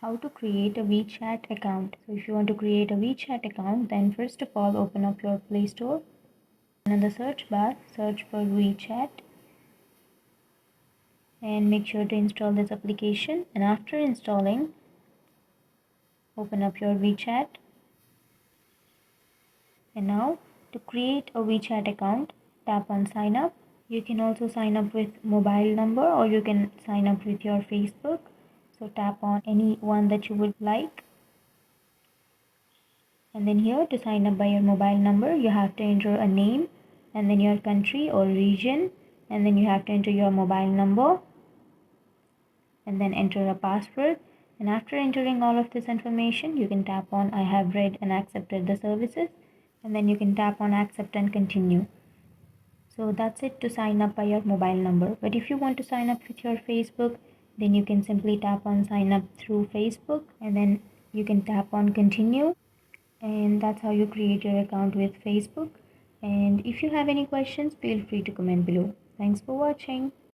How to create a Wechat account. So if you want to create a Wechat account, then first of all open up your Play Store and in the search bar search for Wechat and make sure to install this application, and after installing open up your Wechat. And now to create a Wechat account, tap on sign up. You can also sign up with mobile number or you can sign up with your Facebook. So tap on any one that you would like. And then here to sign up by your mobile number, you have to enter a name and then your country or region, and then you have to enter your mobile number and then enter a password. And after entering all of this information, you can tap on I have read and accepted the services, and then you can tap on accept and continue. So that's it to sign up by your mobile number. But if you want to sign up with your Facebook, then you can simply tap on sign up through Facebook and then you can tap on continue. And that's how you create your account with Facebook. And if you have any questions, feel free to comment below. Thanks for watching.